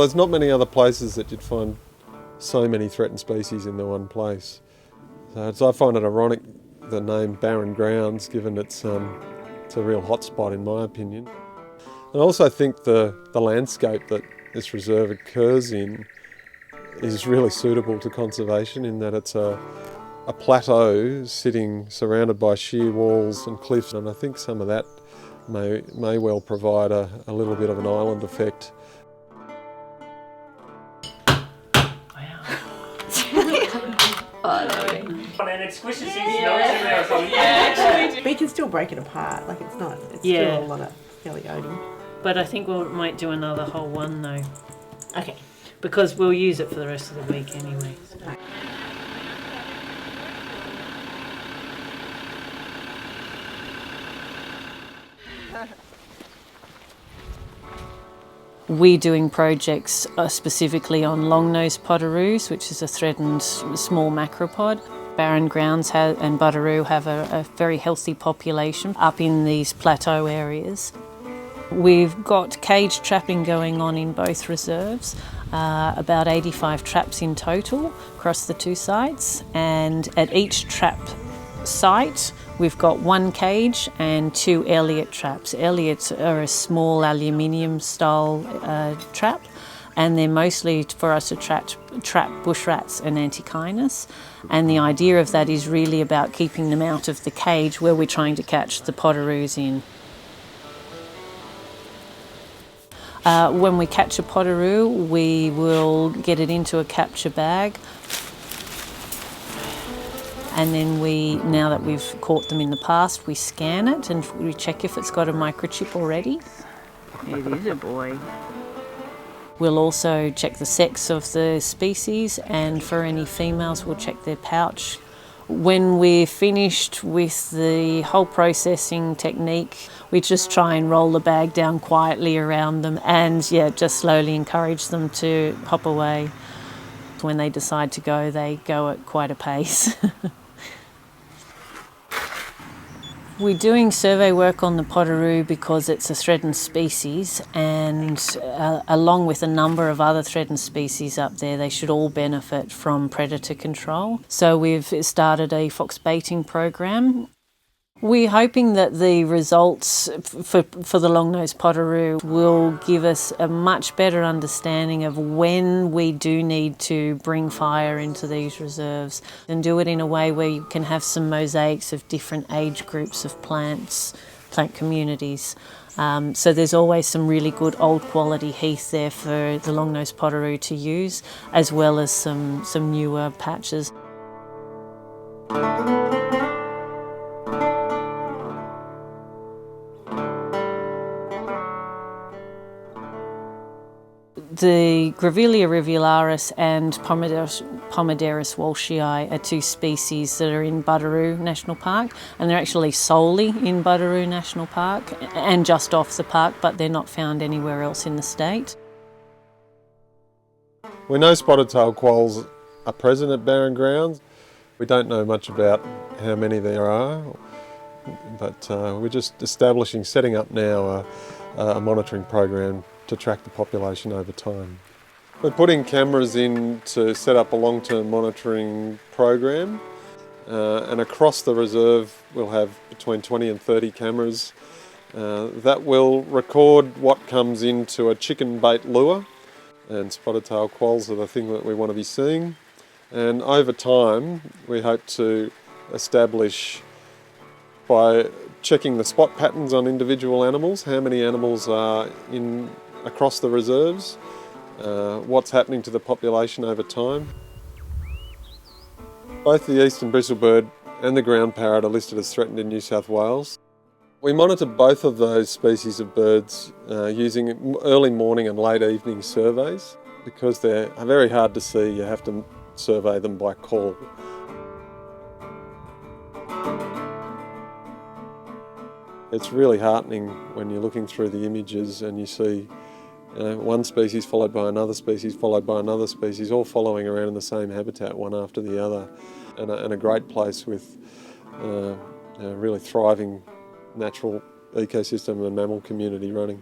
Well, there's not many other places that you'd find so many threatened species in the one place. So I find it ironic, the name Barren Grounds, given it's a real hotspot in my opinion. I also think the landscape that this reserve occurs in is really suitable to conservation in that it's a plateau sitting surrounded by sheer walls and cliffs, and I think some of that may well provide a little bit of an island effect. And it squishes things in there or something. Yeah, but you can still break it apart, like it's still a lot of fairly oaty. But I think we might do another whole one though. Okay. Because we'll use it for the rest of the week anyway. So. We're doing projects specifically on long-nosed Budderoos, which is a threatened small macropod. Barren Grounds and Budderoo have a very healthy population up in these plateau areas. We've got cage trapping going on in both reserves, about 85 traps in total across the two sites, and at each trap site we've got one cage and 2 Elliott traps. Elliots are a small aluminium style trap, and they're mostly for us to trap bush rats and antechinus. And the idea of that is really about keeping them out of the cage where we're trying to catch the Budderoos in. When we catch a Budderoo, we will get it into a capture bag, and then now that we've caught them in the past, we scan it and we check if it's got a microchip already. It is a boy. We'll also check the sex of the species, and for any females we'll check their pouch. When we're finished with the whole processing technique, we just try and roll the bag down quietly around them and just slowly encourage them to hop away. When they decide to go, they go at quite a pace. We're doing survey work on the Budderoo because it's a threatened species, and along with a number of other threatened species up there, they should all benefit from predator control. So we've started a fox baiting program. We're hoping that the results for the long-nosed Budderoo will give us a much better understanding of when we do need to bring fire into these reserves, and do it in a way where you can have some mosaics of different age groups of plant communities. So there's always some really good old quality heath there for the long-nosed Budderoo to use, as well as some newer patches. The Grevillea rivularis and Pomaderus walshii are 2 species that are in Budderoo National Park, and they're actually solely in Budderoo National Park and just off the park, but they're not found anywhere else in the state. We know spotted-tailed quolls are present at Barren Grounds. We don't know much about how many there are, but we're just setting up now a monitoring program to track the population over time. We're putting cameras in to set up a long-term monitoring program, and across the reserve we'll have between 20 and 30 cameras that will record what comes into a chicken bait lure, and spotted-tailed quolls are the thing that we want to be seeing. And over time we hope to establish, by checking the spot patterns on individual animals, how many animals are across the reserves, what's happening to the population over time. Both the eastern bristlebird and the ground parrot are listed as threatened in New South Wales. We monitor both of those species of birds using early morning and late evening surveys. Because they're very hard to see, you have to survey them by call. It's really heartening when you're looking through the images and you see one species followed by another species, followed by another species, all following around in the same habitat, one after the other, and a great place with a really thriving natural ecosystem and mammal community running.